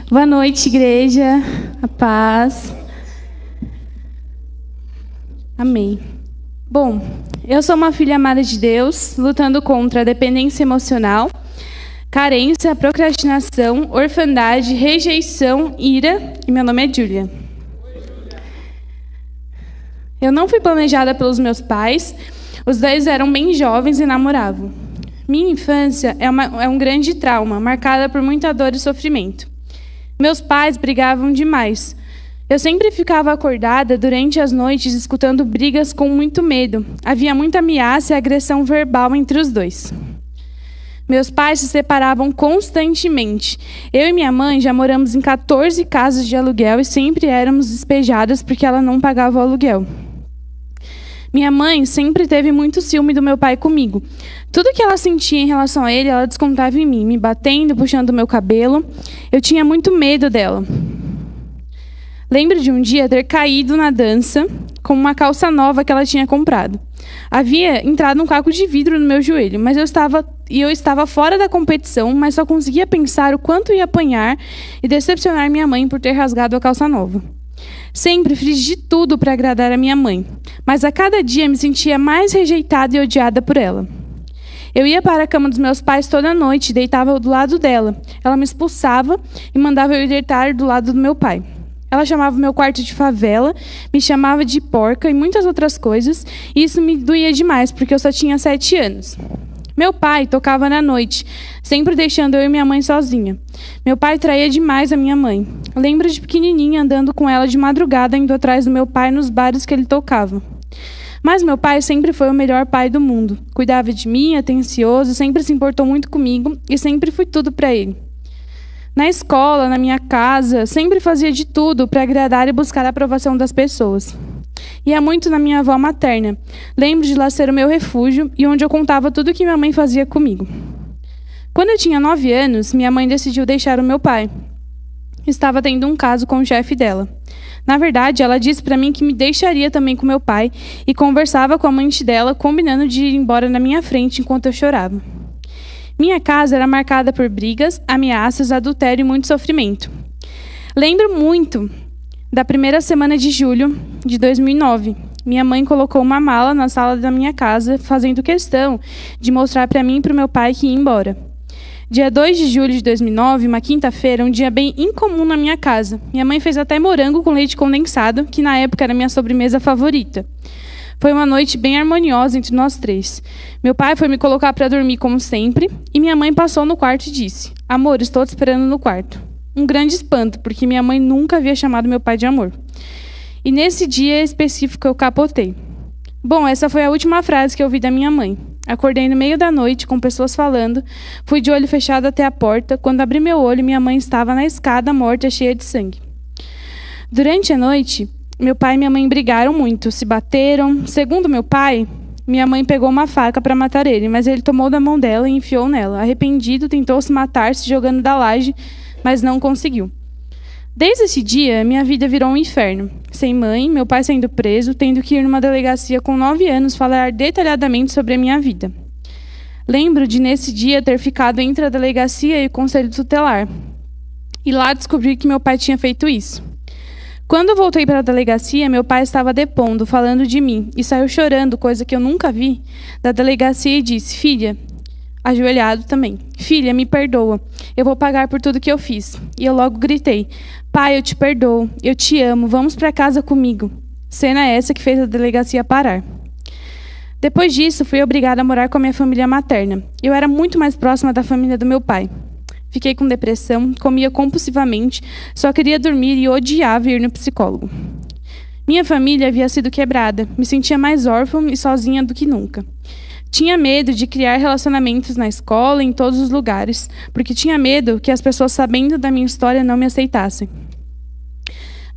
Boa noite, igreja. A paz. Amém. Bom, eu sou uma filha amada de Deus, lutando contra a dependência emocional, carência, procrastinação, orfandade, rejeição, ira, e meu nome é Júlia. Eu não fui planejada pelos meus pais, os dois eram bem jovens e namoravam. Minha infância é um grande trauma, marcada por muita dor e sofrimento. Meus pais brigavam demais. Eu sempre ficava acordada durante as noites escutando brigas com muito medo. Havia muita ameaça e agressão verbal entre os dois. Meus pais se separavam constantemente. Eu e minha mãe já moramos em 14 casas de aluguel e sempre éramos despejadas porque ela não pagava o aluguel. Minha mãe sempre teve muito ciúme do meu pai comigo. Tudo que ela sentia em relação a ele, ela descontava em mim, me batendo, puxando o meu cabelo. Eu tinha muito medo dela. Lembro de um dia ter caído na dança com uma calça nova que ela tinha comprado. Havia entrado um caco de vidro no meu joelho, mas eu estava fora da competição, mas só conseguia pensar o quanto ia apanhar e decepcionar minha mãe por ter rasgado a calça nova. Sempre fiz de tudo para agradar a minha mãe, mas a cada dia me sentia mais rejeitada e odiada por ela. Eu ia para a cama dos meus pais toda noite e deitava do lado dela. Ela me expulsava e mandava eu ir deitar do lado do meu pai. Ela chamava meu quarto de favela, me chamava de porca e muitas outras coisas, e isso me doía demais, porque eu só tinha 7 anos. Meu pai tocava na noite, sempre deixando eu e minha mãe sozinha. Meu pai traía demais a minha mãe. Lembro de pequenininha andando com ela de madrugada, indo atrás do meu pai nos bares que ele tocava. Mas meu pai sempre foi o melhor pai do mundo. Cuidava de mim, atencioso, sempre se importou muito comigo e sempre fui tudo para ele. Na escola, na minha casa, sempre fazia de tudo para agradar e buscar a aprovação das pessoas. Ia muito na minha avó materna. Lembro de lá ser o meu refúgio e onde eu contava tudo o que minha mãe fazia comigo. Quando eu tinha 9 anos, minha mãe decidiu deixar o meu pai. Estava tendo um caso com o chefe dela. Na verdade, ela disse para mim que me deixaria também com meu pai e conversava com a amante dela, combinando de ir embora na minha frente enquanto eu chorava. Minha casa era marcada por brigas, ameaças, adultério e muito sofrimento. Lembro muito da primeira semana de julho de 2009. Minha mãe colocou uma mala na sala da minha casa, fazendo questão de mostrar para mim e para o meu pai que ia embora. Dia 2 de julho de 2009, uma quinta-feira, um dia bem incomum na minha casa. Minha mãe fez até morango com leite condensado, que na época era minha sobremesa favorita. Foi uma noite bem harmoniosa entre nós 3. Meu pai foi me colocar para dormir como sempre, e minha mãe passou no quarto e disse: "Amor, estou te esperando no quarto." Um grande espanto, porque minha mãe nunca havia chamado meu pai de amor. E nesse dia específico eu capotei. Bom, essa foi a última frase que eu ouvi da minha mãe. Acordei no meio da noite com pessoas falando, fui de olho fechado até a porta. Quando abri meu olho, minha mãe estava na escada morta, cheia de sangue. Durante a noite, meu pai e minha mãe brigaram muito, se bateram. Segundo meu pai, minha mãe pegou uma faca para matar ele, mas ele tomou da mão dela e enfiou nela. Arrependido, tentou se matar, se jogando da laje, mas não conseguiu. Desde esse dia, minha vida virou um inferno. Sem mãe, meu pai sendo preso, tendo que ir numa delegacia com 9 anos falar detalhadamente sobre a minha vida. Lembro de, nesse dia, ter ficado entre a delegacia e o conselho tutelar. E lá descobri que meu pai tinha feito isso. Quando eu voltei para a delegacia, meu pai estava depondo, falando de mim, e saiu chorando, coisa que eu nunca vi, da delegacia e disse: "Filha," ajoelhado também, "filha, me perdoa. Eu vou pagar por tudo que eu fiz." E eu logo gritei: "Pai, eu te perdoo. Eu te amo. Vamos para casa comigo." Cena essa que fez a delegacia parar. Depois disso, fui obrigada a morar com a minha família materna. Eu era muito mais próxima da família do meu pai. Fiquei com depressão, comia compulsivamente, só queria dormir e odiava ir no psicólogo. Minha família havia sido quebrada. Me sentia mais órfã e sozinha do que nunca. Tinha medo de criar relacionamentos na escola, em todos os lugares, porque tinha medo que as pessoas, sabendo da minha história, não me aceitassem.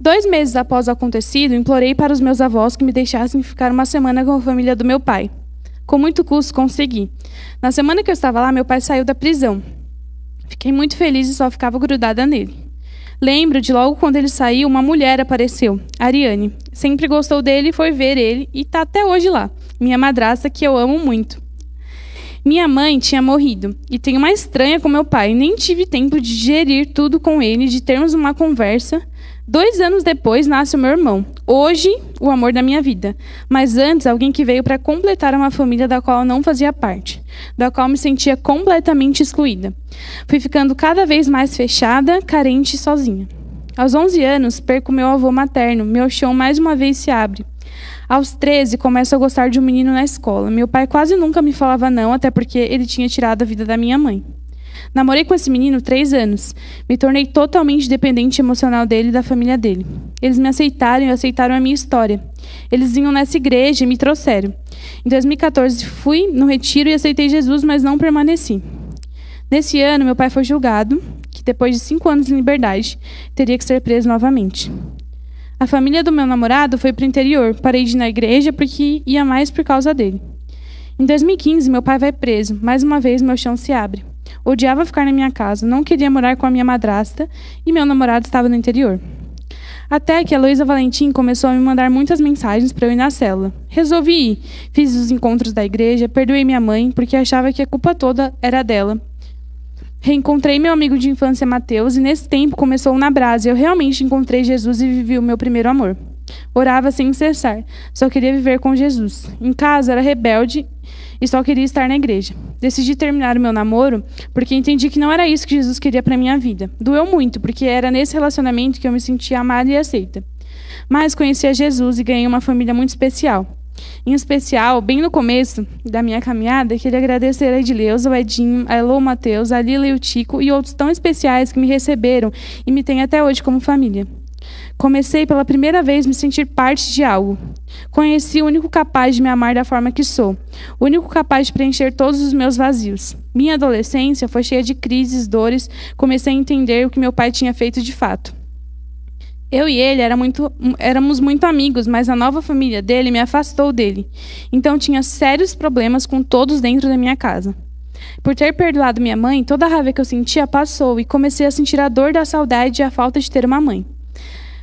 2 meses após o acontecido, implorei para os meus avós que me deixassem ficar uma semana com a família do meu pai. Com muito custo, consegui. Na semana que eu estava lá, meu pai saiu da prisão. Fiquei muito feliz e só ficava grudada nele. Lembro de logo quando ele saiu, uma mulher apareceu, Ariane. Sempre gostou dele e foi ver ele, e está até hoje lá. Minha madrasta, que eu amo muito. Minha mãe tinha morrido e tenho uma estranha com meu pai. Nem tive tempo de digerir tudo com ele, de termos uma conversa. 2 anos depois nasce o meu irmão. Hoje, o amor da minha vida. Mas antes, alguém que veio para completar uma família da qual eu não fazia parte, da qual me sentia completamente excluída. Fui ficando cada vez mais fechada, carente e sozinha. Aos 11 anos, perco meu avô materno. Meu chão mais uma vez se abre. Aos 13, começo a gostar de um menino na escola. Meu pai quase nunca me falava não, até porque ele tinha tirado a vida da minha mãe. Namorei com esse menino 3 anos. Me tornei totalmente dependente emocional dele e da família dele. Eles me aceitaram e aceitaram a minha história. Eles vinham nessa igreja e me trouxeram. Em 2014, fui no retiro e aceitei Jesus, mas não permaneci. Nesse ano, meu pai foi julgado, que depois de 5 anos em liberdade, teria que ser preso novamente. A família do meu namorado foi para o interior. Parei de ir na igreja porque ia mais por causa dele. Em 2015, meu pai vai preso. Mais uma vez, meu chão se abre. Odiava ficar na minha casa, não queria morar com a minha madrasta e meu namorado estava no interior. Até que a Heloísa Valentim começou a me mandar muitas mensagens para eu ir na célula. Resolvi ir. Fiz os encontros da igreja, perdoei minha mãe porque achava que a culpa toda era dela. Reencontrei meu amigo de infância, Mateus, e nesse tempo começou o Na Brasa. Eu realmente encontrei Jesus e vivi o meu primeiro amor. Orava sem cessar. Só queria viver com Jesus. Em casa, era rebelde e só queria estar na igreja. Decidi terminar o meu namoro porque entendi que não era isso que Jesus queria para minha vida. Doeu muito, porque era nesse relacionamento que eu me sentia amada e aceita. Mas conheci a Jesus e ganhei uma família muito especial. Em especial, bem no começo da minha caminhada, queria agradecer a Edileuza, o Edinho, a Elô, o Mateus, a Lila e o Tico e outros tão especiais que me receberam e me têm até hoje como família. Comecei pela primeira vez a me sentir parte de algo. Conheci o único capaz de me amar da forma que sou, o único capaz de preencher todos os meus vazios. Minha adolescência foi cheia de crises, dores, comecei a entender o que meu pai tinha feito de fato. Eu e ele éramos muito amigos, mas a nova família dele me afastou dele. Então tinha sérios problemas com todos dentro da minha casa. Por ter perdoado minha mãe, toda a raiva que eu sentia passou e comecei a sentir a dor da saudade e a falta de ter uma mãe.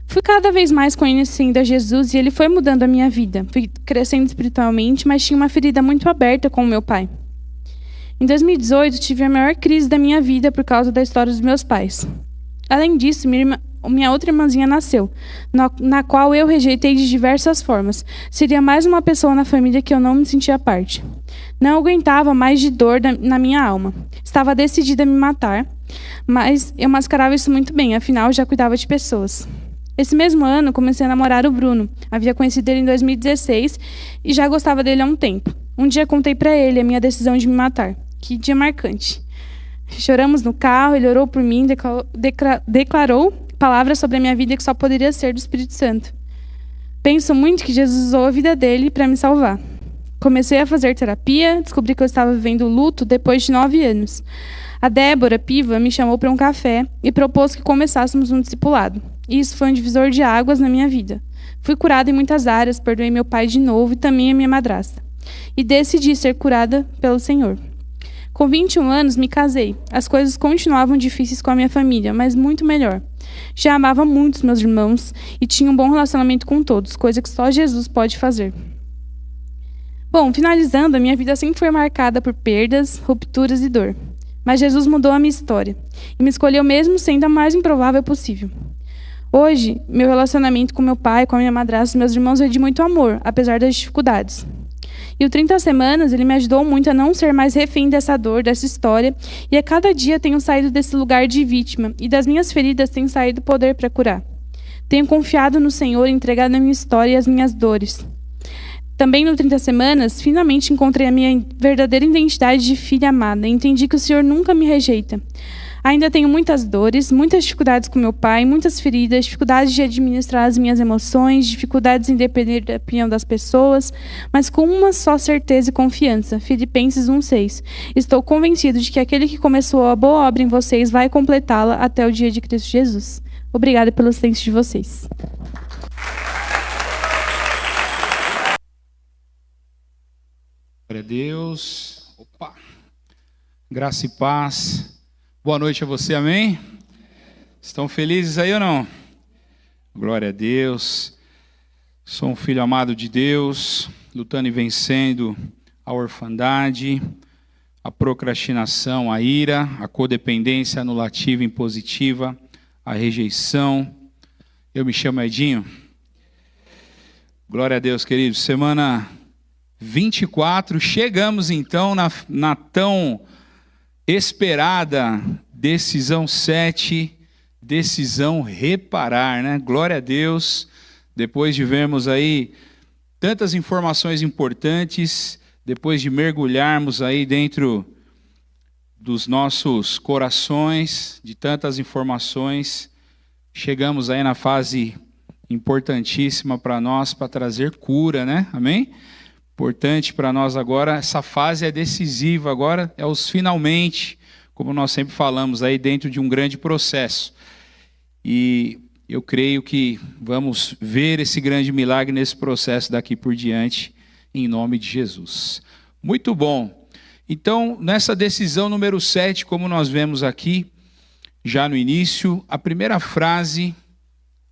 Fui cada vez mais conhecendo a Jesus e ele foi mudando a minha vida. Fui crescendo espiritualmente, mas tinha uma ferida muito aberta com o meu pai. Em 2018, tive a maior crise da minha vida por causa da história dos meus pais. Além disso, minha outra irmãzinha nasceu, na qual eu rejeitei de diversas formas. Seria mais uma pessoa na família que eu não me sentia parte. Não aguentava mais de dor na minha alma. Estava decidida a me matar, mas eu mascarava isso muito bem, afinal já cuidava de pessoas. Esse mesmo ano, comecei a namorar o Bruno. Havia conhecido ele em 2016 e já gostava dele há um tempo. Um dia contei para ele a minha decisão de me matar. Que dia marcante. Choramos no carro, ele orou por mim, declarou palavras sobre a minha vida que só poderia ser do Espírito Santo. Penso muito que Jesus usou a vida dele para me salvar. Comecei a fazer terapia, descobri que eu estava vivendo o luto depois de 9 anos. A Débora Piva me chamou para um café e propôs que começássemos um discipulado. Isso foi um divisor de águas na minha vida. Fui curada em muitas áreas, perdoei meu pai de novo e também a minha madrasta. E decidi ser curada pelo Senhor. Com 21 anos, me casei. As coisas continuavam difíceis com a minha família, mas muito melhor. Já amava muito os meus irmãos e tinha um bom relacionamento com todos, coisa que só Jesus pode fazer. Bom, finalizando, a minha vida sempre foi marcada por perdas, rupturas e dor. Mas Jesus mudou a minha história e me escolheu mesmo sendo a mais improvável possível. Hoje, meu relacionamento com meu pai, com a minha madrasta e meus irmãos é de muito amor, apesar das dificuldades. E o 30 Semanas, ele me ajudou muito a não ser mais refém dessa dor, dessa história, e a cada dia tenho saído desse lugar de vítima, e das minhas feridas tem saído poder para curar. Tenho confiado no Senhor e entregado a minha história e as minhas dores. Também no 30 Semanas, finalmente encontrei a minha verdadeira identidade de filha amada, e entendi que o Senhor nunca me rejeita. Ainda tenho muitas dores, muitas dificuldades com meu pai, muitas feridas, dificuldades de administrar as minhas emoções, dificuldades em depender da opinião das pessoas, mas com uma só certeza e confiança. Filipenses 1:6. Estou convencido de que aquele que começou a boa obra em vocês vai completá-la até o dia de Cristo Jesus. Obrigada pelo silêncio de vocês. Glória a Deus. Opa. Graça e paz. Boa noite a você, amém? Estão felizes aí ou não? Glória a Deus. Sou um filho amado de Deus, lutando e vencendo a orfandade. a procrastinação, a ira, a codependência anulativa impositiva, a rejeição. Eu me chamo Edinho. Glória a Deus, queridos. Semana 24, chegamos então na tão esperada decisão 7, decisão reparar, né? Glória a Deus. Depois de vermos aí tantas informações importantes, depois de mergulharmos aí dentro dos nossos corações, de tantas informações, chegamos aí na fase importantíssima para nós, para trazer cura, né? Amém? Importante para nós agora, essa fase é decisiva, agora é os finalmente, como nós sempre falamos aí, dentro de um grande processo. E eu creio que vamos ver esse grande milagre nesse processo daqui por diante, em nome de Jesus. Muito bom. Então, nessa decisão número 7, como nós vemos aqui, já no início, a primeira frase,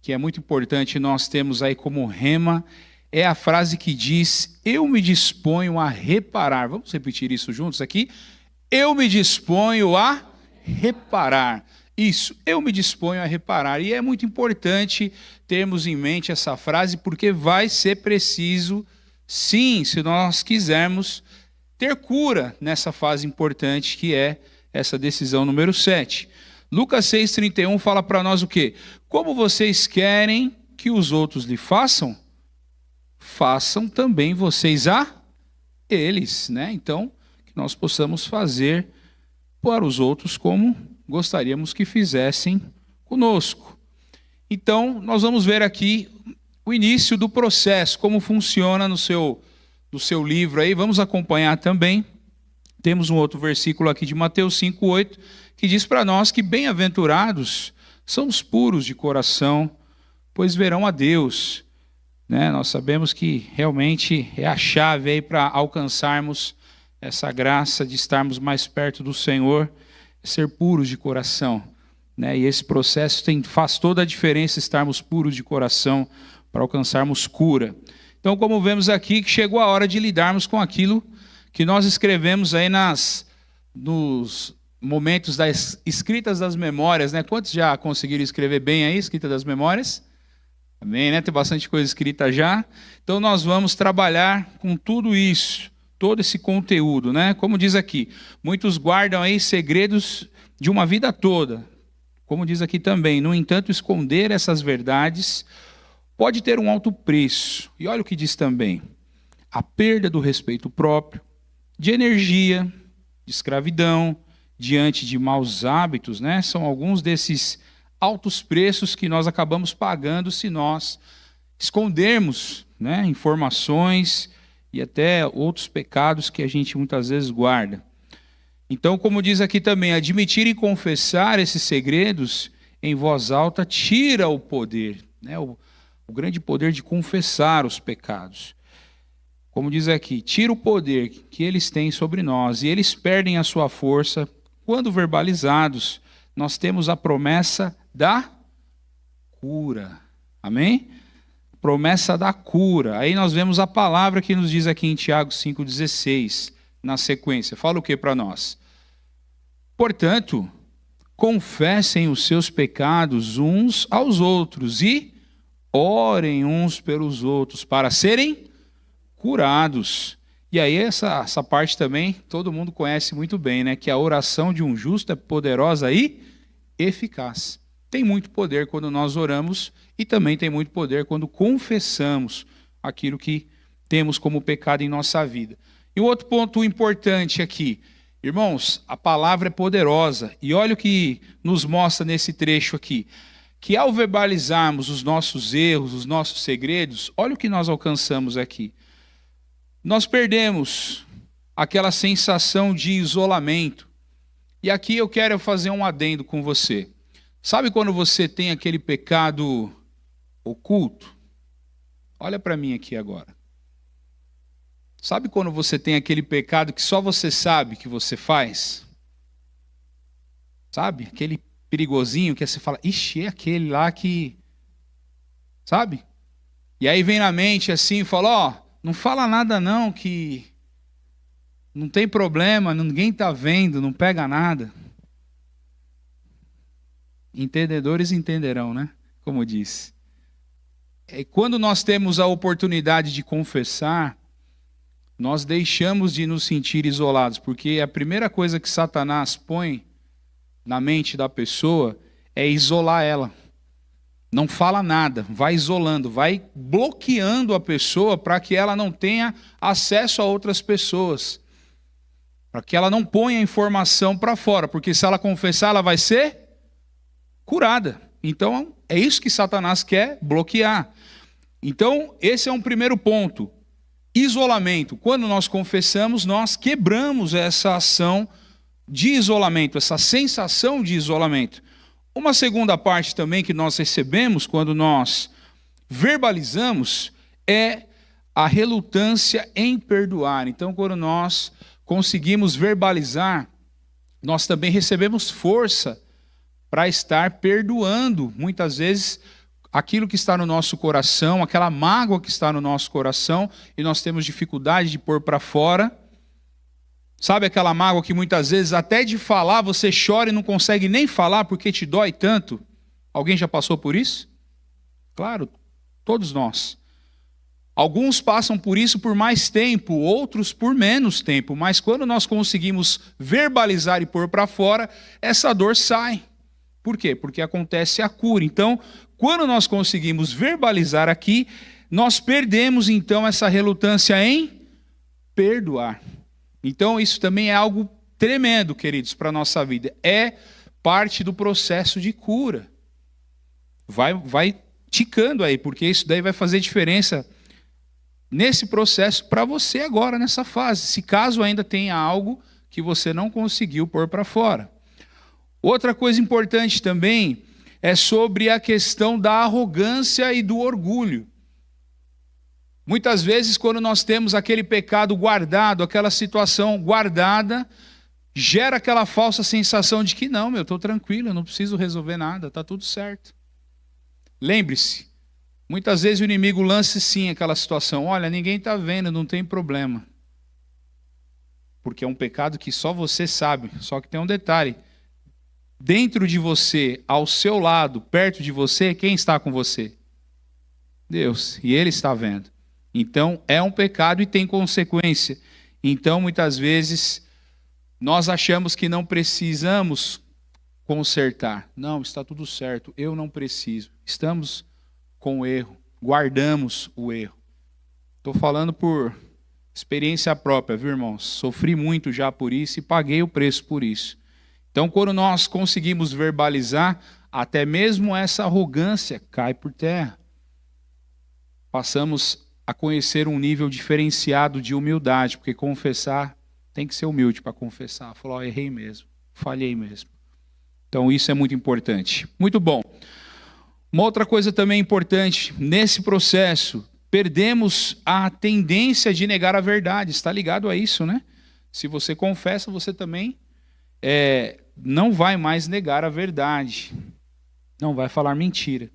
que é muito importante, nós temos aí como rema, é a frase que diz: eu me disponho a reparar. Vamos repetir isso juntos aqui? Eu me disponho a reparar. Isso, eu me disponho a reparar. E é muito importante termos em mente essa frase, porque vai ser preciso, sim, se nós quisermos ter cura nessa fase importante que é essa decisão número 7. Lucas 6,31 fala para nós o quê? Como vocês querem que os outros lhe façam, façam também vocês a eles, né? Então, que nós possamos fazer para os outros como gostaríamos que fizessem conosco. Então, nós vamos ver aqui o início do processo, como funciona no seu livro aí. Vamos acompanhar também. Temos um outro versículo aqui de Mateus 5,8, que diz para nós que bem-aventurados são os puros de coração, pois verão a Deus. Né? Nós sabemos que realmente é a chave aí para alcançarmos essa graça de estarmos mais perto do Senhor, ser puros de coração, né? E esse processo faz toda a diferença, estarmos puros de coração para alcançarmos cura. Então, como vemos aqui, que chegou a hora de lidarmos com aquilo que nós escrevemos aí nos momentos das escritas das memórias, né? Quantos já conseguiram escrever bem aí, escrita das memórias? Amém, né? Tem bastante coisa escrita já. Então, nós vamos trabalhar com tudo isso, todo esse conteúdo, né? Como diz aqui, muitos guardam aí segredos de uma vida toda. Como diz aqui também, no entanto, esconder essas verdades pode ter um alto preço. E olha o que diz também: a perda do respeito próprio, de energia, de escravidão, diante de maus hábitos, né? São alguns desses altos preços que nós acabamos pagando se nós escondermos, né, informações e até outros pecados que a gente muitas vezes guarda. Então, como diz aqui também, admitir e confessar esses segredos em voz alta tira o poder, né? O grande poder de confessar os pecados. Como diz aqui, tira o poder que eles têm sobre nós, e eles perdem a sua força quando verbalizados. Nós temos a promessa da cura. Amém? Promessa da cura. Aí nós vemos a palavra que nos diz aqui em Tiago 5,16, na sequência. Fala o que para nós? Portanto, confessem os seus pecados uns aos outros e orem uns pelos outros para serem curados. E aí essa parte também todo mundo conhece muito bem, né? Que a oração de um justo é poderosa e eficaz. Tem muito poder quando nós oramos e também tem muito poder quando confessamos aquilo que temos como pecado em nossa vida. E um outro ponto importante aqui, irmãos, a palavra é poderosa. E olha o que nos mostra nesse trecho aqui, que ao verbalizarmos os nossos erros, os nossos segredos, olha o que nós alcançamos aqui. Nós perdemos aquela sensação de isolamento. E aqui eu quero fazer um adendo com você. Sabe quando você tem aquele pecado oculto? Olha para mim aqui agora. Sabe quando você tem aquele pecado que só você sabe que você faz? Sabe? Aquele perigosinho que você fala, ixi, é aquele lá que... Sabe? E aí vem na mente assim e fala, ó, não fala nada não que... não tem problema, ninguém está vendo, não pega nada. Entendedores entenderão, né? Como disse. Quando nós temos a oportunidade de confessar, nós deixamos de nos sentir isolados, porque a primeira coisa que Satanás põe na mente da pessoa é isolar ela. Não fala nada, vai isolando, vai bloqueando a pessoa para que ela não tenha acesso a outras pessoas. Para que ela não ponha a informação para fora, porque se ela confessar, ela vai ser curada. Então, é isso que Satanás quer bloquear. Então, esse é um primeiro ponto. Isolamento. Quando nós confessamos, nós quebramos essa ação de isolamento, essa sensação de isolamento. Uma segunda parte também que nós recebemos quando nós verbalizamos é a relutância em perdoar. Então, quando nós conseguimos verbalizar, nós também recebemos força para estar perdoando, muitas vezes, aquilo que está no nosso coração, aquela mágoa que está no nosso coração, e nós temos dificuldade de pôr para fora. Sabe aquela mágoa que muitas vezes, até de falar, você chora e não consegue nem falar porque te dói tanto? Alguém já passou por isso? Claro, todos nós. Alguns passam por isso por mais tempo, outros por menos tempo, mas quando nós conseguimos verbalizar e pôr para fora, essa dor sai. Por quê? Porque acontece a cura. Então, quando nós conseguimos verbalizar aqui, nós perdemos então essa relutância em perdoar. Então, isso também é algo tremendo, queridos, para a nossa vida. É parte do processo de cura. Vai ticando aí, porque isso daí vai fazer diferença nesse processo para você agora, nessa fase. Se caso ainda tenha algo que você não conseguiu pôr para fora. Outra coisa importante também é sobre a questão da arrogância e do orgulho. Muitas vezes, quando nós temos aquele pecado guardado, aquela situação guardada, gera aquela falsa sensação de que não, eu estou tranquilo, eu não preciso resolver nada, está tudo certo. Lembre-se, muitas vezes o inimigo lança sim aquela situação, olha, ninguém está vendo, não tem problema. Porque é um pecado que só você sabe, só que tem um detalhe. Dentro de você, ao seu lado, perto de você, quem está com você? Deus, e Ele está vendo. Então, é um pecado e tem consequência. Então, muitas vezes, nós achamos que não precisamos consertar. Não, está tudo certo, eu não preciso. Estamos com o erro, guardamos o erro. Estou falando por experiência própria, viu, irmãos? Sofri muito já por isso e paguei o preço por isso. Então, quando nós conseguimos verbalizar, até mesmo essa arrogância cai por terra. Passamos a conhecer um nível diferenciado de humildade, porque confessar, tem que ser humilde para confessar. Falar, errei mesmo, falhei mesmo. Então isso é muito importante. Muito bom. Uma outra coisa também importante, nesse processo, perdemos a tendência de negar a verdade. Está ligado a isso, né? Se você confessa, você também não vai mais negar a verdade. Não vai falar mentira.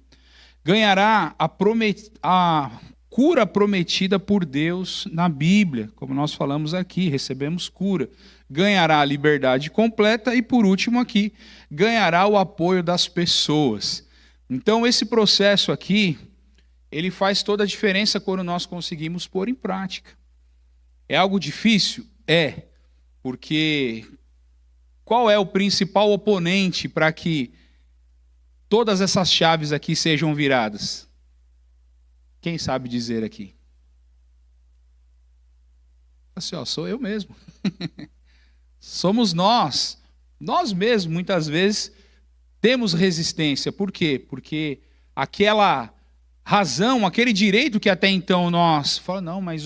Ganhará a cura prometida por Deus na Bíblia, como nós falamos aqui, recebemos cura. Ganhará a liberdade completa e, por último aqui, ganhará o apoio das pessoas. Então, esse processo aqui, ele faz toda a diferença quando nós conseguimos pôr em prática. É algo difícil? É, porque qual é o principal oponente para que todas essas chaves aqui sejam viradas? Quem sabe dizer aqui? Assim, sou eu mesmo. Somos nós. Nós mesmos, muitas vezes, temos resistência. Por quê? Porque aquela razão, aquele direito que até então nós falamos, não, mas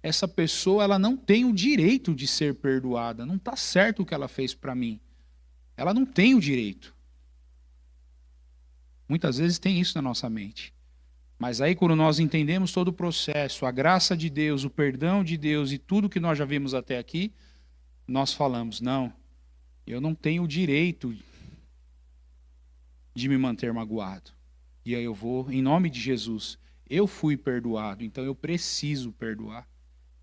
essa pessoa ela não tem o direito de ser perdoada. Não está certo o que ela fez para mim. Ela não tem o direito. Muitas vezes tem isso na nossa mente. Mas aí quando nós entendemos todo o processo, a graça de Deus, o perdão de Deus e tudo que nós já vimos até aqui, nós falamos, não, eu não tenho o direito de me manter magoado. E aí eu vou, em nome de Jesus, eu fui perdoado, então eu preciso perdoar.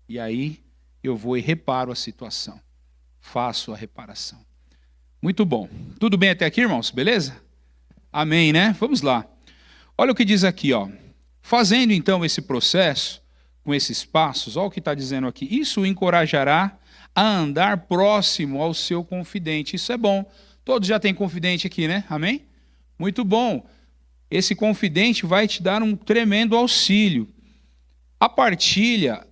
E aí eu vou e reparo a situação. Faço a reparação. Muito bom. Tudo bem até aqui, irmãos? Beleza? Amém, né? Vamos lá. Olha o que diz aqui, ó. Fazendo então esse processo, com esses passos, olha o que está dizendo aqui. Isso o encorajará a andar próximo ao seu confidente. Isso é bom. Todos já têm confidente aqui, né? Amém? Muito bom. Esse confidente vai te dar um tremendo auxílio. A partilha,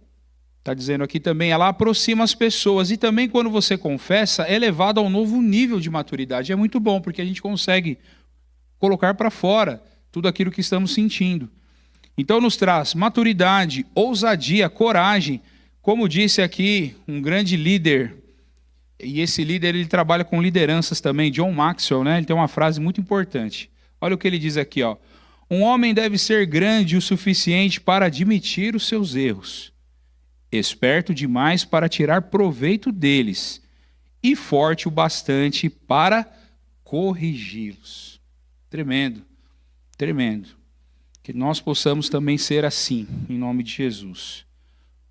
está dizendo aqui também, ela aproxima as pessoas. E também quando você confessa, é levado a um novo nível de maturidade. É muito bom, porque a gente consegue colocar para fora tudo aquilo que estamos sentindo. Então nos traz maturidade, ousadia, coragem. Como disse aqui um grande líder, e esse líder ele trabalha com lideranças também, John Maxwell, né? Ele tem uma frase muito importante. Olha o que ele diz aqui, ó. Um homem deve ser grande o suficiente para admitir os seus erros, esperto demais para tirar proveito deles e forte o bastante para corrigi-los. Tremendo, tremendo. Que nós possamos também ser assim, em nome de Jesus.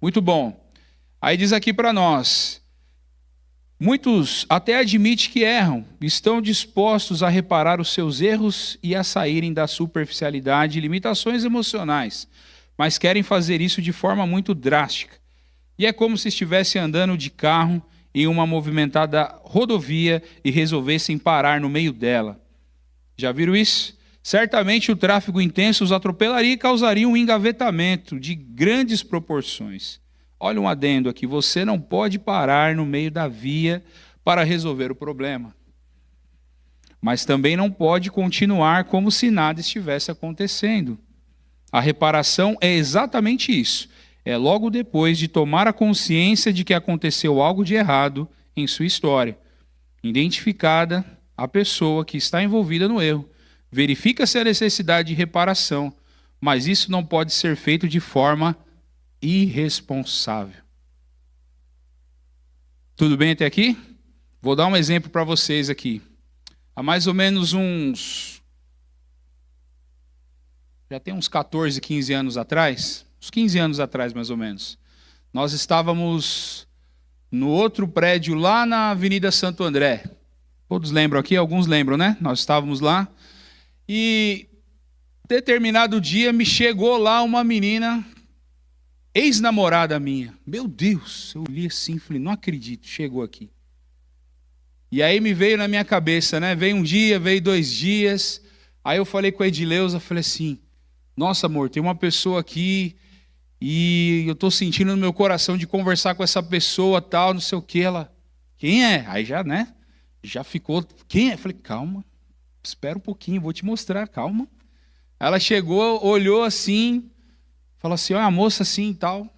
Muito bom. Aí diz aqui para nós, muitos até admitem que erram, estão dispostos a reparar os seus erros e a saírem da superficialidade e limitações emocionais, mas querem fazer isso de forma muito drástica. E é como se estivessem andando de carro em uma movimentada rodovia e resolvessem parar no meio dela. Já viram isso? Certamente o tráfego intenso os atropelaria e causaria um engavetamento de grandes proporções. Olha um adendo aqui, você não pode parar no meio da via para resolver o problema. Mas também não pode continuar como se nada estivesse acontecendo. A reparação é exatamente isso. É logo depois de tomar a consciência de que aconteceu algo de errado em sua história. Identificada a pessoa que está envolvida no erro. Verifica-se a necessidade de reparação, mas isso não pode ser feito de forma irresponsável. Tudo bem até aqui? Vou dar um exemplo para vocês aqui. Há mais ou menos já tem uns 14, 15 anos atrás, uns 15 anos atrás mais ou menos, nós estávamos no outro prédio lá na Avenida Santo André. Todos lembram aqui? Alguns lembram, né? Nós estávamos lá. E determinado dia me chegou lá uma menina, ex-namorada minha. Meu Deus, eu li assim, falei, não acredito, chegou aqui. E aí me veio na minha cabeça, né? Veio um dia, veio 2 dias. Aí eu falei com a Edileuza, falei assim, nossa amor, tem uma pessoa aqui e eu estou sentindo no meu coração de conversar com essa pessoa, tal, não sei o que. Ela, quem é? Aí já, né? Já ficou, quem é? Eu falei, calma. Espera um pouquinho, vou te mostrar, calma. Ela chegou, olhou assim, falou assim, ó, a moça assim e tal.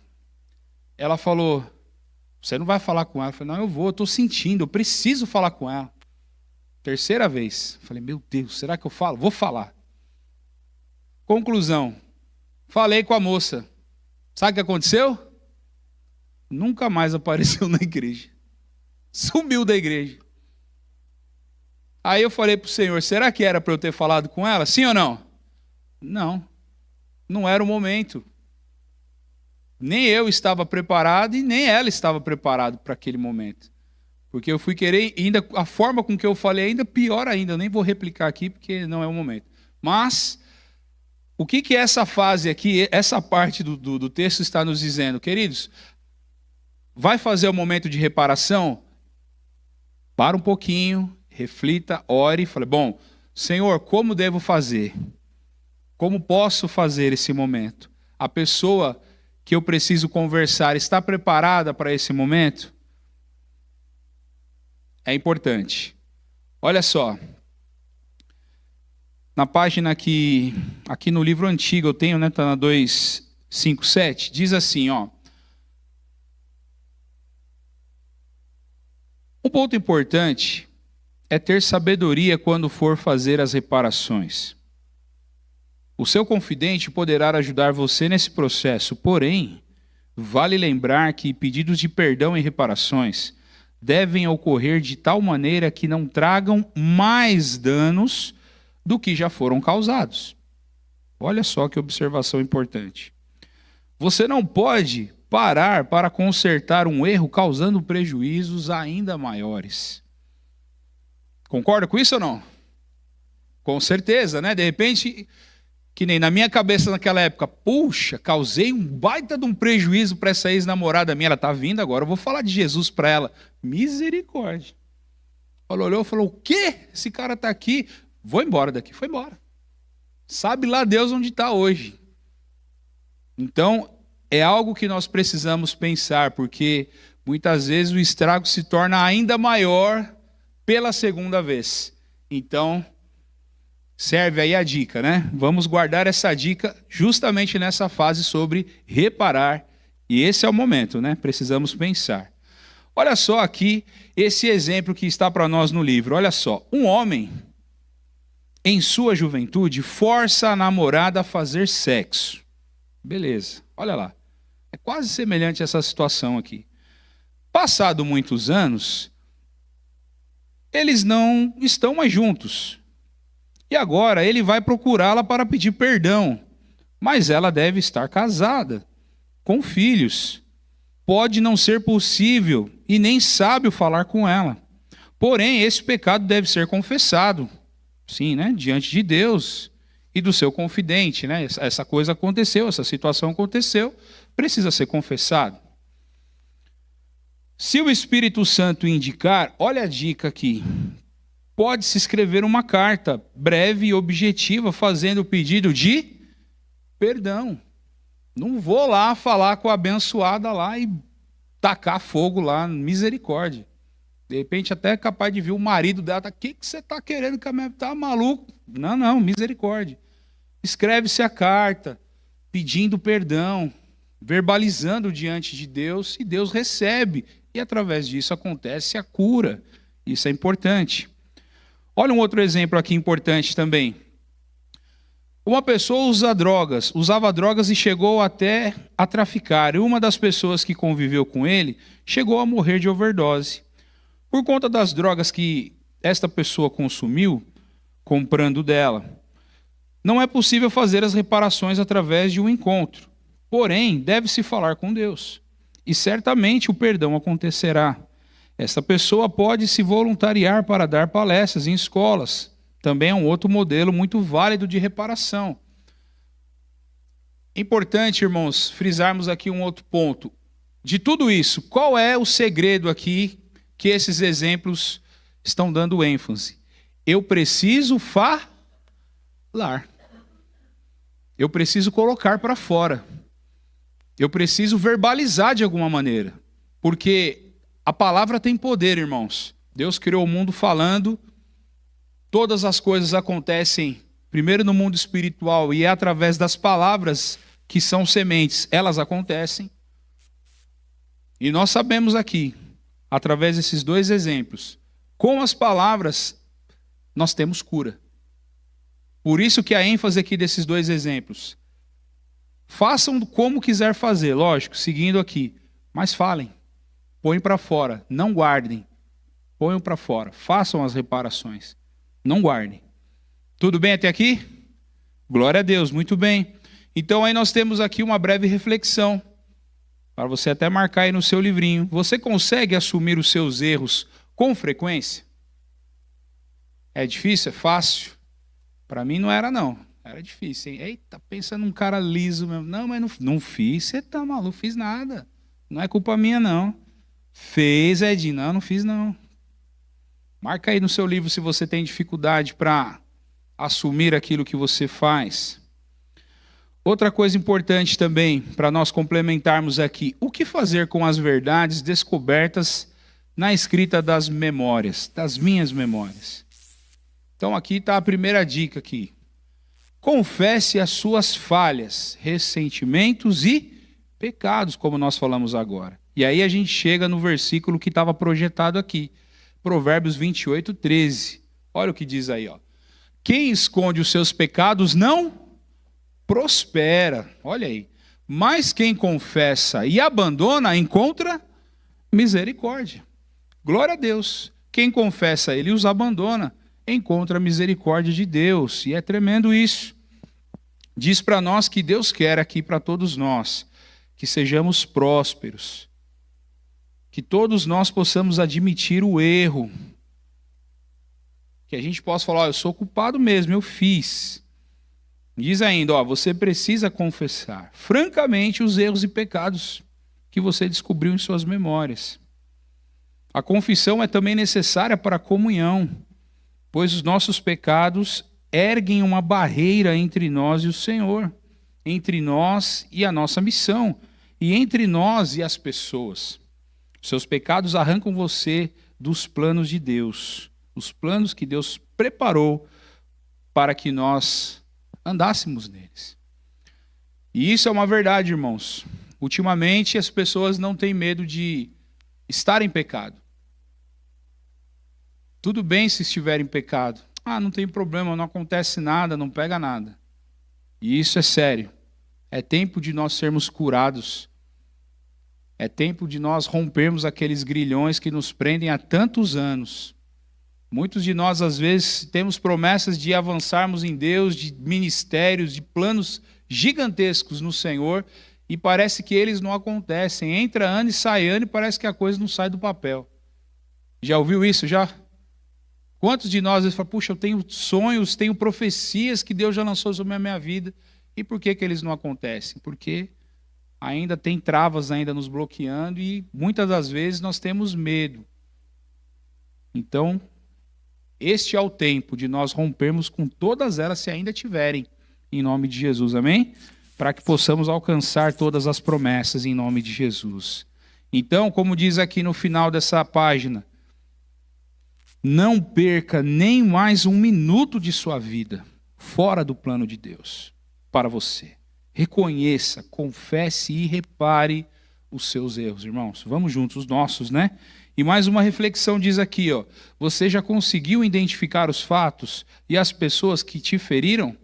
Ela falou, você não vai falar com ela? Eu falei, não, eu vou, eu estou sentindo, eu preciso falar com ela. 3ª vez. Eu falei, meu Deus, será que eu falo? Vou falar. Conclusão, falei com a moça. Sabe o que aconteceu? Nunca mais apareceu na igreja. Sumiu da igreja. Aí eu falei para o Senhor, será que era para eu ter falado com ela? Sim ou não? Não, não era o momento. Nem eu estava preparado e nem ela estava preparada para aquele momento. Porque eu fui querer, ainda a forma com que eu falei, ainda pior ainda, eu nem vou replicar aqui porque não é o momento. Mas, o que essa fase aqui, essa parte do texto está nos dizendo? Queridos, vai fazer o momento de reparação? Para um pouquinho, reflita, ore, fale, bom, Senhor, como devo fazer? Como posso fazer esse momento? A pessoa que eu preciso conversar está preparada para esse momento? É importante. Olha só. Na página aqui no livro antigo eu tenho, né, está na 257, diz assim, ó. Um ponto importante é ter sabedoria quando for fazer as reparações. O seu confidente poderá ajudar você nesse processo, porém, vale lembrar que pedidos de perdão e reparações devem ocorrer de tal maneira que não tragam mais danos do que já foram causados. Olha só que observação importante. Você não pode parar para consertar um erro causando prejuízos ainda maiores. Concorda com isso ou não? Com certeza, né? De repente, que nem na minha cabeça naquela época, puxa, causei um baita de um prejuízo para essa ex-namorada minha, ela está vindo agora, eu vou falar de Jesus para ela. Misericórdia. Ela olhou e falou, o quê? Esse cara está aqui, vou embora daqui. Foi embora. Sabe lá Deus onde está hoje. Então, é algo que nós precisamos pensar, porque muitas vezes o estrago se torna ainda maior pela segunda vez. Então, serve aí a dica, né? Vamos guardar essa dica justamente nessa fase sobre reparar. E esse é o momento, né? Precisamos pensar. Olha só aqui esse exemplo que está para nós no livro. Olha só, um homem, em sua juventude, força a namorada a fazer sexo. Beleza, olha lá. É quase semelhante a essa situação aqui. Passado muitos anos, eles não estão mais juntos. E agora ele vai procurá-la para pedir perdão. Mas ela deve estar casada, com filhos. Pode não ser possível e nem sábio falar com ela. Porém, esse pecado deve ser confessado. Sim, né? Diante de Deus e do seu confidente, né? Essa coisa aconteceu, essa situação aconteceu, precisa ser confessado. Se o Espírito Santo indicar, olha a dica aqui. Pode-se escrever uma carta breve e objetiva fazendo o pedido de perdão. Não vou lá falar com a abençoada lá e tacar fogo lá, misericórdia. De repente até é capaz de vir o marido dela, o que você está querendo que a minha está maluco? Não, misericórdia. Escreve-se a carta pedindo perdão, verbalizando diante de Deus, e Deus recebe. E através disso acontece a cura. Isso é importante. Olha um outro exemplo aqui importante também. Uma pessoa usava drogas e chegou até a traficar. E uma das pessoas que conviveu com ele chegou a morrer de overdose. Por conta das drogas que esta pessoa consumiu, comprando dela, não é possível fazer as reparações através de um encontro. Porém, deve-se falar com Deus. E certamente o perdão acontecerá. Essa pessoa pode se voluntariar para dar palestras em escolas. Também é um outro modelo muito válido de reparação. Importante, irmãos, frisarmos aqui um outro ponto. De tudo isso, qual é o segredo aqui que esses exemplos estão dando ênfase? Eu preciso falar. Eu preciso colocar para fora. Eu preciso verbalizar de alguma maneira. Porque a palavra tem poder, irmãos. Deus criou o mundo falando. Todas as coisas acontecem primeiro no mundo espiritual e é através das palavras que são sementes, elas acontecem. E nós sabemos aqui, através desses dois exemplos, com as palavras nós temos cura. Por isso que a ênfase aqui desses dois exemplos. Façam como quiser fazer, lógico, seguindo aqui, mas falem. Põem para fora, não guardem. Ponham para fora, façam as reparações. Não guardem. Tudo bem até aqui? Glória a Deus, muito bem. Então aí nós temos aqui uma breve reflexão, para você até marcar aí no seu livrinho. Você consegue assumir os seus erros com frequência? É difícil? É fácil? Para mim não era não. Era difícil, hein? Eita, pensa num cara liso mesmo. Não, mas não fiz. Você tá maluco, não fiz nada. Não é culpa minha não. Fez, Edinho? Não fiz não. Marca aí no seu livro se você tem dificuldade para assumir aquilo que você faz. Outra coisa importante também, para nós complementarmos aqui, o que fazer com as verdades descobertas na escrita das memórias, das minhas memórias? Então aqui está a primeira dica aqui. Confesse as suas falhas, ressentimentos e pecados, como nós falamos agora. E aí a gente chega no versículo que estava projetado aqui. Provérbios 28, 13. Olha o que diz aí, ó. Quem esconde os seus pecados não prospera. Olha aí. Mas quem confessa e abandona encontra misericórdia. Glória a Deus. Quem confessa ele e os abandona encontra a misericórdia de Deus. E é tremendo isso. Diz para nós que Deus quer aqui para todos nós que sejamos prósperos, que todos nós possamos admitir o erro, que a gente possa falar, eu sou culpado mesmo, eu fiz. Diz ainda, você precisa confessar francamente os erros e pecados que você descobriu em suas memórias. A confissão é também necessária para a comunhão, pois os nossos pecados erguem uma barreira entre nós e o Senhor, entre nós e a nossa missão, e entre nós e as pessoas. Seus pecados arrancam você dos planos de Deus, os planos que Deus preparou para que nós andássemos neles. E isso é uma verdade, irmãos. Ultimamente as pessoas não têm medo de estar em pecado. Tudo bem se estiver em pecado. Não tem problema, não acontece nada, não pega nada. E isso é sério. É tempo de nós sermos curados. É tempo de nós rompermos aqueles grilhões que nos prendem há tantos anos. Muitos de nós, às vezes, temos promessas de avançarmos em Deus, de ministérios, de planos gigantescos no Senhor, e parece que eles não acontecem. Entra ano e sai ano e parece que a coisa não sai do papel. Já ouviu isso? Já? Quantos de nós às vezes falam, puxa, eu tenho sonhos, tenho profecias que Deus já lançou sobre a minha vida, e por que eles não acontecem? Porque ainda tem travas ainda nos bloqueando e muitas das vezes nós temos medo. Então, este é o tempo de nós rompermos com todas elas, se ainda tiverem, em nome de Jesus, amém? Para que possamos alcançar todas as promessas em nome de Jesus. Então, como diz aqui no final dessa página, não perca nem mais um minuto de sua vida fora do plano de Deus para você. Reconheça, confesse e repare os seus erros, irmãos. Vamos juntos, os nossos, né? E mais uma reflexão diz aqui, você já conseguiu identificar os fatos e as pessoas que te feriram?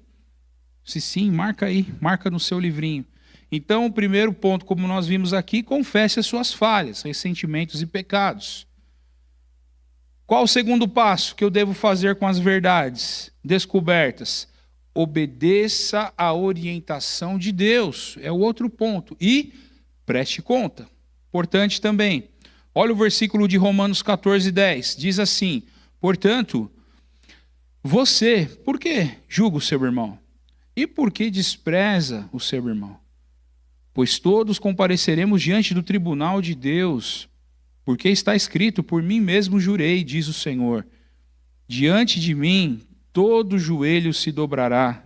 Se sim, marca aí, marca no seu livrinho. Então, o primeiro ponto, como nós vimos aqui, confesse as suas falhas, ressentimentos e pecados. Qual o segundo passo que eu devo fazer com as verdades descobertas? Obedeça à orientação de Deus, é o outro ponto. E preste conta. Importante também. Olha o versículo de Romanos 14:10. Diz assim, portanto, você, por que julga o seu irmão? E por que despreza o seu irmão? Pois todos compareceremos diante do tribunal de Deus, porque está escrito, por mim mesmo jurei, diz o Senhor, diante de mim todo joelho se dobrará,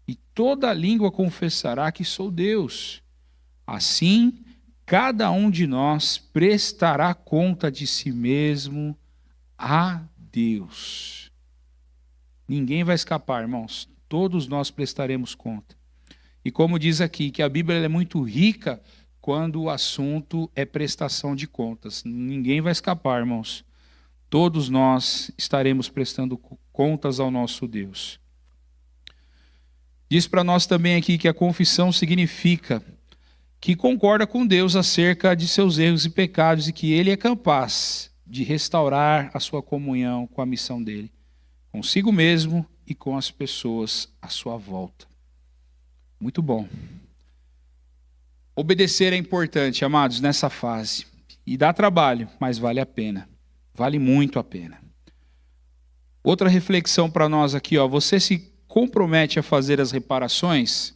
e toda língua confessará que sou Deus. Assim, cada um de nós prestará conta de si mesmo a Deus. Ninguém vai escapar, irmãos. Todos nós prestaremos conta. E como diz aqui, que a Bíblia é muito rica quando o assunto é prestação de contas. Ninguém vai escapar, irmãos. Todos nós estaremos prestando contas ao nosso Deus. Diz para nós também aqui que a confissão significa que concorda com Deus acerca de seus erros e pecados e que Ele é capaz de restaurar a sua comunhão com a missão dele, consigo mesmo e com as pessoas à sua volta. Muito bom. Obedecer é importante, amados, nessa fase. E dá trabalho, mas vale a pena. Vale muito a pena. Outra reflexão para nós aqui, você se compromete a fazer as reparações?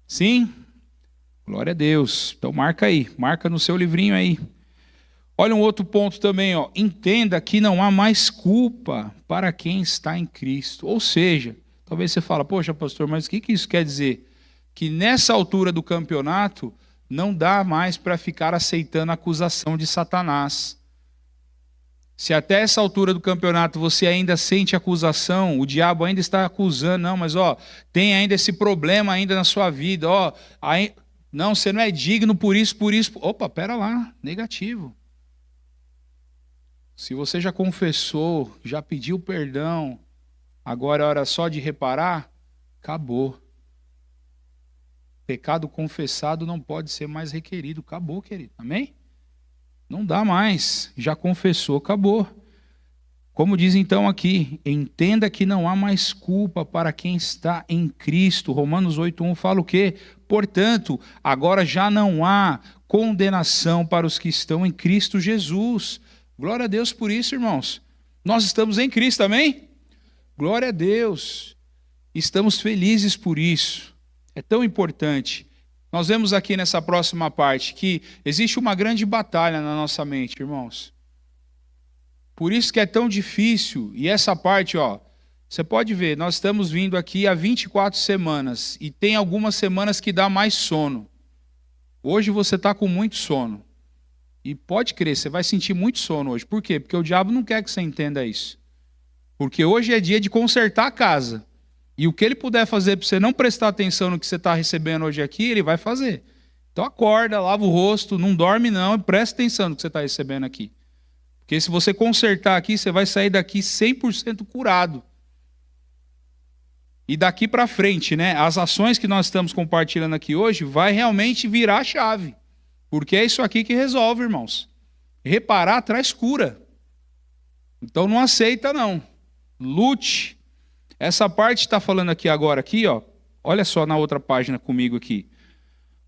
Sim? Glória a Deus. Então marca aí, marca no seu livrinho aí. Olha um outro ponto também, entenda que não há mais culpa para quem está em Cristo. Ou seja, talvez você fale, poxa pastor, mas o que isso quer dizer? Que nessa altura do campeonato não dá mais para ficar aceitando a acusação de Satanás. Se até essa altura do campeonato você ainda sente acusação, o diabo ainda está acusando, não, mas tem ainda esse problema ainda na sua vida, não, você não é digno por isso. Opa, pera lá, negativo. Se você já confessou, já pediu perdão, agora é hora só de reparar, acabou. Pecado confessado não pode ser mais requerido, acabou, querido, amém? Não dá mais, já confessou, acabou. Como diz então aqui, entenda que não há mais culpa para quem está em Cristo. Romanos 8:1 fala o quê? Portanto, agora já não há condenação para os que estão em Cristo Jesus. Glória a Deus por isso, irmãos. Nós estamos em Cristo, amém? Glória a Deus. Estamos felizes por isso. É tão importante. Nós vemos aqui nessa próxima parte que existe uma grande batalha na nossa mente, irmãos. Por isso que é tão difícil. E essa parte, você pode ver, nós estamos vindo aqui há 24 semanas. E tem algumas semanas que dá mais sono. Hoje você está com muito sono. E pode crer, você vai sentir muito sono hoje. Por quê? Porque o diabo não quer que você entenda isso. Porque hoje é dia de consertar a casa. E o que ele puder fazer para você não prestar atenção no que você está recebendo hoje aqui, ele vai fazer. Então acorda, lava o rosto, não dorme não e presta atenção no que você está recebendo aqui. Porque se você consertar aqui, você vai sair daqui 100% curado. E daqui para frente, né, as ações que nós estamos compartilhando aqui hoje vai realmente virar a chave. Porque é isso aqui que resolve, irmãos. Reparar traz cura. Então não aceita não. Lute. Essa parte está falando aqui agora, olha só na outra página comigo aqui.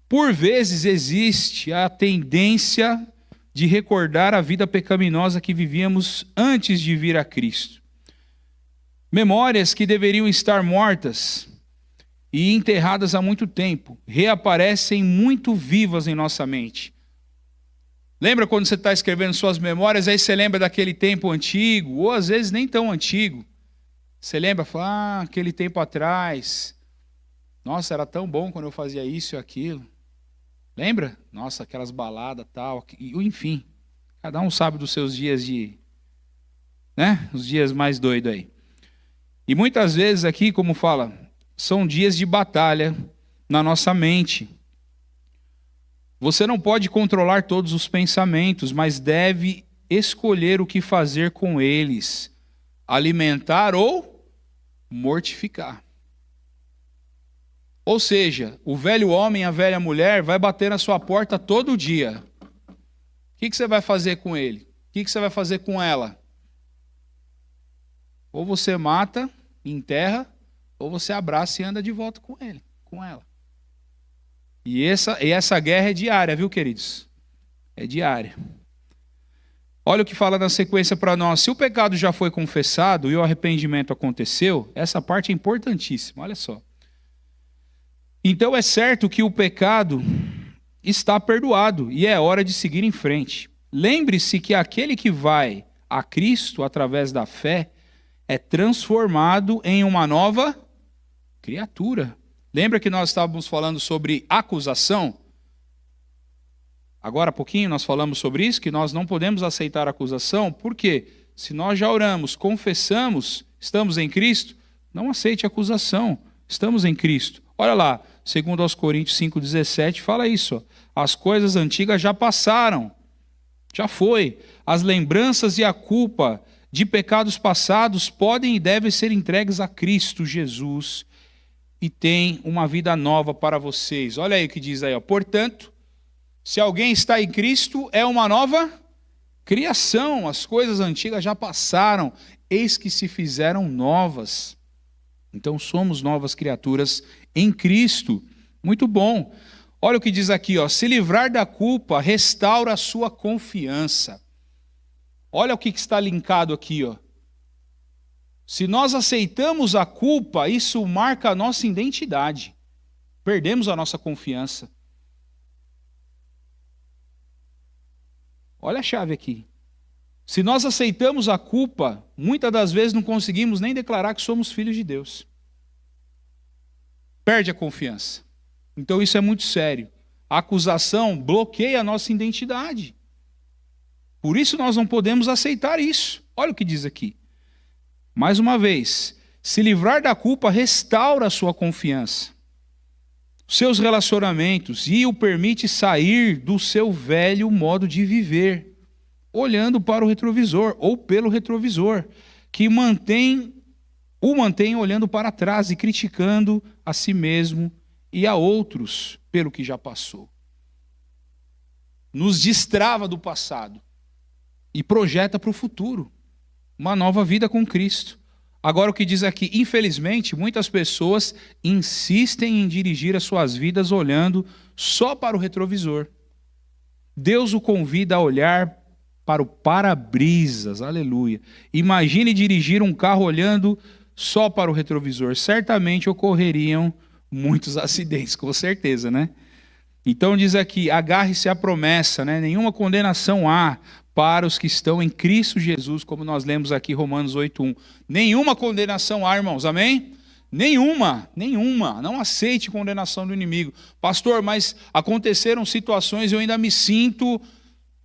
Por vezes existe a tendência de recordar a vida pecaminosa que vivíamos antes de vir a Cristo. Memórias que deveriam estar mortas e enterradas há muito tempo, reaparecem muito vivas em nossa mente. Lembra quando você está escrevendo suas memórias, aí você lembra daquele tempo antigo, ou às vezes nem tão antigo. Você lembra, fala, aquele tempo atrás, nossa, era tão bom quando eu fazia isso e aquilo. Lembra? Nossa, aquelas baladas tal, enfim. Cada um sabe dos seus dias os dias mais doidos aí. E muitas vezes aqui, como fala, são dias de batalha na nossa mente. Você não pode controlar todos os pensamentos, mas deve escolher o que fazer com eles. Alimentar ou mortificar. Ou seja, o velho homem e a velha mulher vai bater na sua porta todo dia. O que você vai fazer com ele? O que você vai fazer com ela? Ou você mata, enterra, ou você abraça e anda de volta com ele, com ela. E essa guerra é diária, viu, queridos? É diária. Olha o que fala na sequência para nós. Se o pecado já foi confessado e o arrependimento aconteceu, essa parte é importantíssima, olha só. Então é certo que o pecado está perdoado e é hora de seguir em frente. Lembre-se que aquele que vai a Cristo através da fé é transformado em uma nova criatura. Lembra que nós estávamos falando sobre acusação? Agora há pouquinho nós falamos sobre isso, que nós não podemos aceitar acusação, porque se nós já oramos, confessamos, estamos em Cristo, não aceite acusação, estamos em Cristo. Olha lá, segundo aos Coríntios 5,17, fala isso. As coisas antigas já passaram, já foi. As lembranças e a culpa de pecados passados podem e devem ser entregues a Cristo Jesus e tem uma vida nova para vocês. Olha aí o que diz aí. Portanto, se alguém está em Cristo, é uma nova criação. As coisas antigas já passaram, eis que se fizeram novas. Então somos novas criaturas em Cristo. Muito bom. Olha o que diz aqui, se livrar da culpa restaura a sua confiança. Olha o que está linkado aqui, Se nós aceitamos a culpa, isso marca a nossa identidade. Perdemos a nossa confiança. Olha a chave aqui. Se nós aceitamos a culpa, muitas das vezes não conseguimos nem declarar que somos filhos de Deus. Perde a confiança. Então isso é muito sério. A acusação bloqueia a nossa identidade. Por isso nós não podemos aceitar isso. Olha o que diz aqui. Mais uma vez, se livrar da culpa restaura a sua confiança, seus relacionamentos e o permite sair do seu velho modo de viver, olhando para o retrovisor ou pelo retrovisor, que o mantém olhando para trás e criticando a si mesmo e a outros pelo que já passou. Nos destrava do passado e projeta para o futuro. uma nova vida com Cristo. Agora o que diz aqui, infelizmente, muitas pessoas insistem em dirigir as suas vidas olhando só para o retrovisor. Deus o convida a olhar para o para-brisas, aleluia. Imagine dirigir um carro olhando só para o retrovisor. Certamente ocorreriam muitos acidentes, com certeza, né? Então diz aqui, agarre-se à promessa, né? Nenhuma condenação há para os que estão em Cristo Jesus, como nós lemos aqui Romanos 8:1. Nenhuma condenação há, irmãos, amém? Nenhuma. Não aceite condenação do inimigo. Pastor, mas aconteceram situações e eu ainda me sinto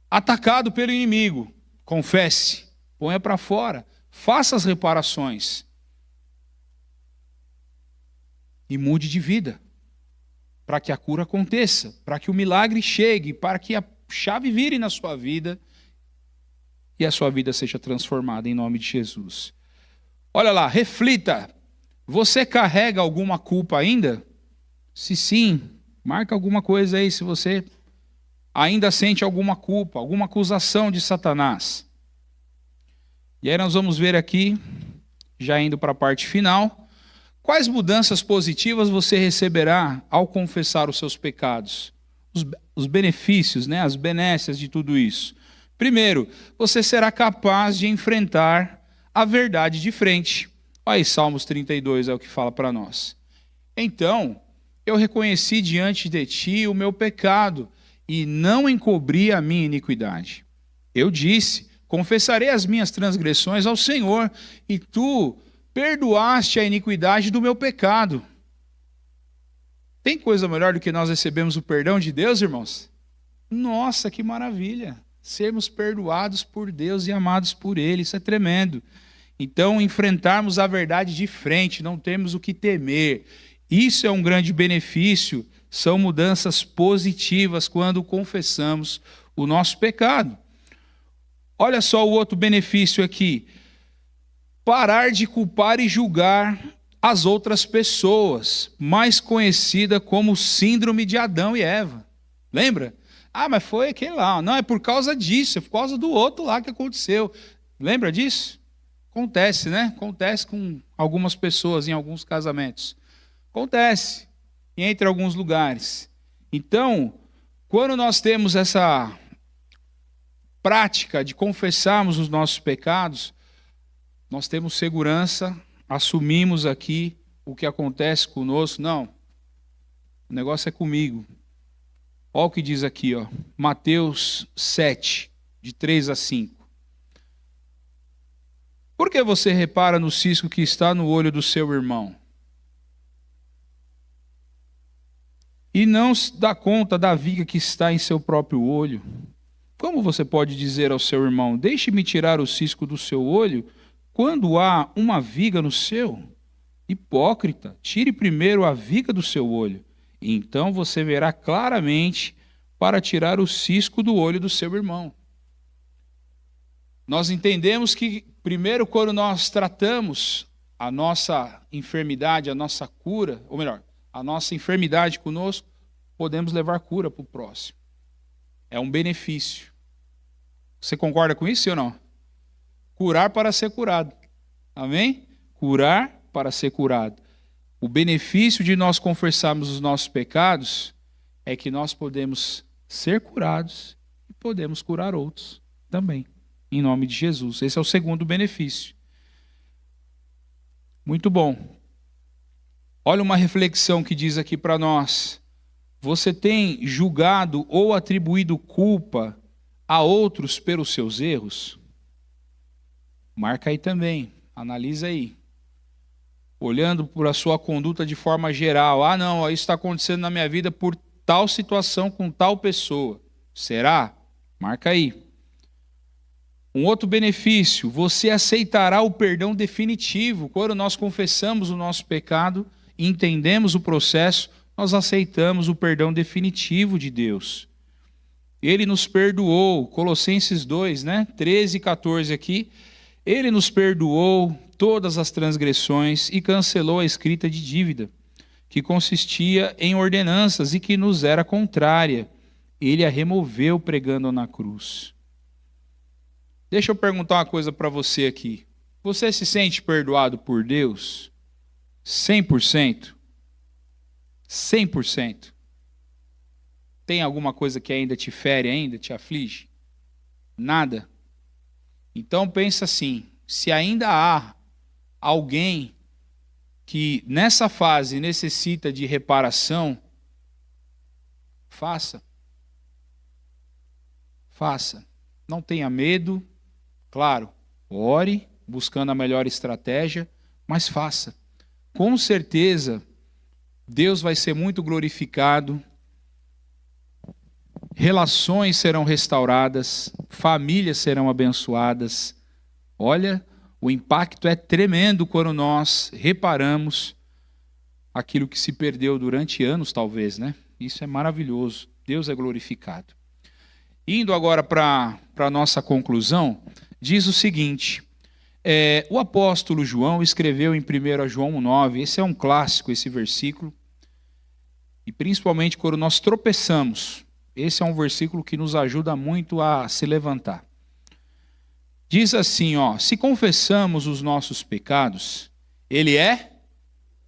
atacado pelo inimigo. Confesse, ponha para fora, faça as reparações e mude de vida, para que a cura aconteça, para que o milagre chegue, para que a chave vire na sua vida e a sua vida seja transformada em nome de Jesus. Olha lá, reflita. Você carrega alguma culpa ainda? Se sim, marca alguma coisa aí se você ainda sente alguma culpa, alguma acusação de Satanás. E aí nós vamos ver aqui, já indo para a parte final, quais mudanças positivas você receberá ao confessar os seus pecados? Os benefícios, né, as benécias de tudo isso. Primeiro, você será capaz de enfrentar a verdade de frente. Olha aí, Salmos 32 é o que fala para nós. Então, eu reconheci diante de ti o meu pecado e não encobri a minha iniquidade. Eu disse, confessarei as minhas transgressões ao Senhor, e tu perdoaste a iniquidade do meu pecado. Tem coisa melhor do que nós recebemos o perdão de Deus, irmãos? Nossa, que maravilha! Sermos perdoados por Deus e amados por Ele, isso é tremendo. Então, enfrentarmos a verdade de frente, não temos o que temer. Isso é um grande benefício, são mudanças positivas quando confessamos o nosso pecado. Olha só o outro benefício aqui. Parar de culpar e julgar as outras pessoas, mais conhecida como síndrome de Adão e Eva. Lembra? Ah, mas foi aquele lá. Não, é por causa disso, é por causa do outro lá que aconteceu. Lembra disso? Acontece, né? Acontece com algumas pessoas em alguns casamentos. Acontece entre alguns lugares. Então, quando nós temos essa prática de confessarmos os nossos pecados, nós temos segurança, assumimos aqui o que acontece conosco. Não, o negócio é comigo. Olha o que diz aqui, ó, Mateus 7, de 3 a 5. Por que você repara no cisco que está no olho do seu irmão e não se dá conta da viga que está em seu próprio olho? Como você pode dizer ao seu irmão, deixe-me tirar o cisco do seu olho, quando há uma viga no seu? Hipócrita, tire primeiro a viga do seu olho, e então você verá claramente para tirar o cisco do olho do seu irmão. Nós entendemos que, primeiro, quando nós tratamos a nossa enfermidade, a nossa cura, ou melhor, a nossa enfermidade conosco, podemos levar cura para o próximo. É um benefício. Você concorda com isso, sim ou não? Curar para ser curado. Amém? Curar para ser curado. O benefício de nós confessarmos os nossos pecados é que nós podemos ser curados e podemos curar outros também. Em nome de Jesus. Esse é o segundo benefício. Muito bom. Olha uma reflexão que diz aqui para nós. Você tem julgado ou atribuído culpa a outros pelos seus erros? Marca aí também. Analisa aí. Olhando por a sua conduta de forma geral. Ah, não, isso está acontecendo na minha vida por tal situação com tal pessoa. Será? Marca aí. Um outro benefício, você aceitará o perdão definitivo. Quando nós confessamos o nosso pecado e entendemos o processo, nós aceitamos o perdão definitivo de Deus. Ele nos perdoou, Colossenses 2, 13 e 14 aqui. Ele nos perdoou todas as transgressões e cancelou a escrita de dívida, que consistia em ordenanças e que nos era contrária. Ele a removeu pregando na cruz. Deixa eu perguntar uma coisa para você aqui. Você se sente perdoado por Deus? 100%? 100%? Tem alguma coisa que ainda te fere, ainda te aflige? Nada? Então pensa assim, se ainda há alguém que nessa fase necessita de reparação, faça. Faça. Não tenha medo, claro, ore, buscando a melhor estratégia, mas faça. Com certeza, Deus vai ser muito glorificado, relações serão restauradas, famílias serão abençoadas. Olha, o impacto é tremendo quando nós reparamos aquilo que se perdeu durante anos, talvez, né? Isso é maravilhoso. Deus é glorificado. Indo agora para a nossa conclusão, diz o seguinte, o apóstolo João escreveu em 1 João 9, esse é um clássico, esse versículo, e principalmente quando nós tropeçamos, esse é um versículo que nos ajuda muito a se levantar. Diz assim, se confessamos os nossos pecados, Ele é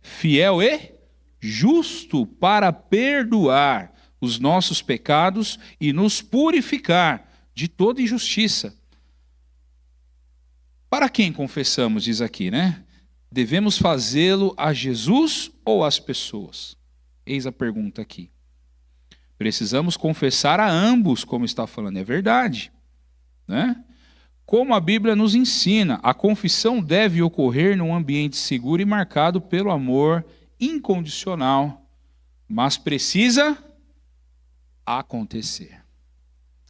fiel e justo para perdoar os nossos pecados e nos purificar de toda injustiça. Para quem confessamos, diz aqui, né? Devemos fazê-lo a Jesus ou às pessoas? Eis a pergunta aqui. Precisamos confessar a ambos, como está falando, é verdade, né? Como a Bíblia nos ensina, a confissão deve ocorrer num ambiente seguro e marcado pelo amor incondicional, mas precisa acontecer.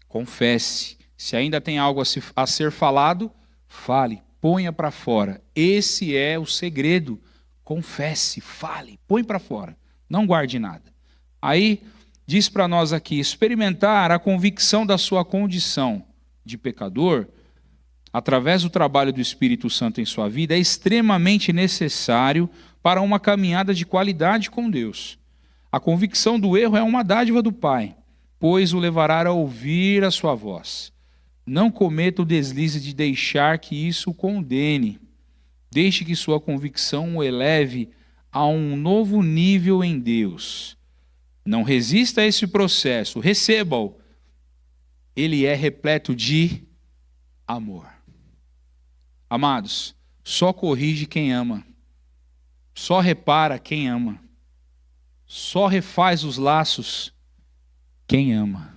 Confesse. Se ainda tem algo a ser falado, fale, ponha para fora. Esse é o segredo. Confesse, fale, põe para fora. Não guarde nada. Aí, diz para nós aqui, experimentar a convicção da sua condição de pecador, através do trabalho do Espírito Santo em sua vida, é extremamente necessário para uma caminhada de qualidade com Deus. A convicção do erro é uma dádiva do Pai, pois o levará a ouvir a sua voz. Não cometa o deslize de deixar que isso o condene. Deixe que sua convicção o eleve a um novo nível em Deus. Não resista a esse processo, receba-o. Ele é repleto de amor. Amados, só corrige quem ama. Só repara quem ama. Só refaz os laços quem ama.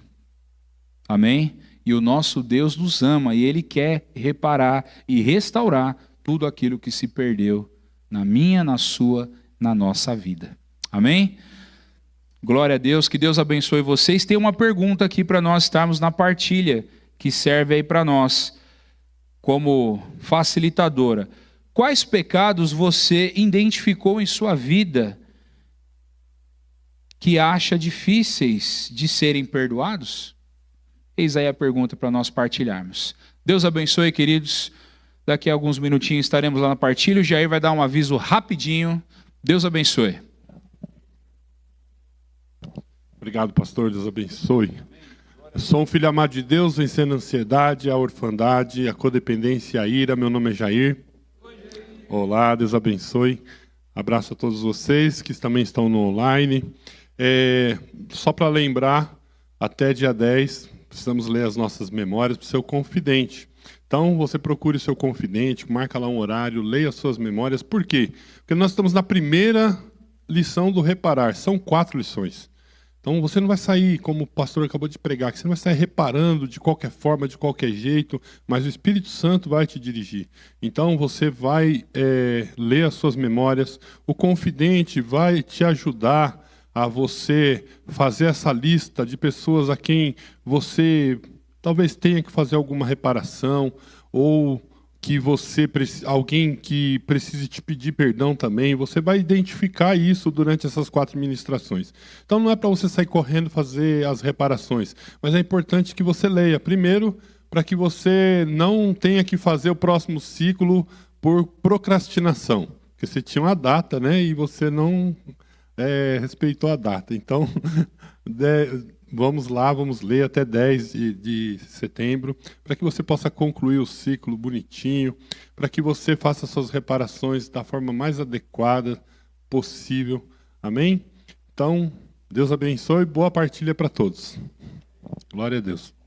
Amém? E o nosso Deus nos ama e Ele quer reparar e restaurar tudo aquilo que se perdeu na minha, na sua, na nossa vida. Amém? Glória a Deus, que Deus abençoe vocês. Tem uma pergunta aqui para nós estarmos na partilha, que serve aí para nós como facilitadora. Quais pecados você identificou em sua vida que acha difíceis de serem perdoados? Eis aí a pergunta para nós partilharmos. Deus abençoe, queridos. Daqui a alguns minutinhos estaremos lá na partilha. O Jair vai dar um aviso rapidinho. Deus abençoe. Obrigado, pastor. Deus abençoe. Eu sou um filho amado de Deus, vencendo a ansiedade, a orfandade, a codependência e a ira. Meu nome é Jair. Olá, Deus abençoe. Abraço a todos vocês que também estão no online. Só para lembrar, até dia 10, precisamos ler as nossas memórias para o seu confidente. Então, você procure o seu confidente, marca lá um horário, leia as suas memórias. Por quê? Porque nós estamos na primeira lição do reparar. São 4 lições. Então, você não vai sair, como o pastor acabou de pregar, que você não vai sair reparando de qualquer forma, de qualquer jeito, mas o Espírito Santo vai te dirigir. Então, você vai ler as suas memórias, o confidente vai te ajudar a você fazer essa lista de pessoas a quem você talvez tenha que fazer alguma reparação, ou que alguém que precise te pedir perdão também, você vai identificar isso durante essas 4 ministrações. Então não é para você sair correndo fazer as reparações, mas é importante que você leia. Primeiro, para que você não tenha que fazer o próximo ciclo por procrastinação, porque você tinha uma data, né, e você não respeitou a data. Então, vamos lá, vamos ler até 10 de setembro, para que você possa concluir o ciclo bonitinho, para que você faça suas reparações da forma mais adequada possível. Amém? Então, Deus abençoe e boa partilha para todos. Glória a Deus.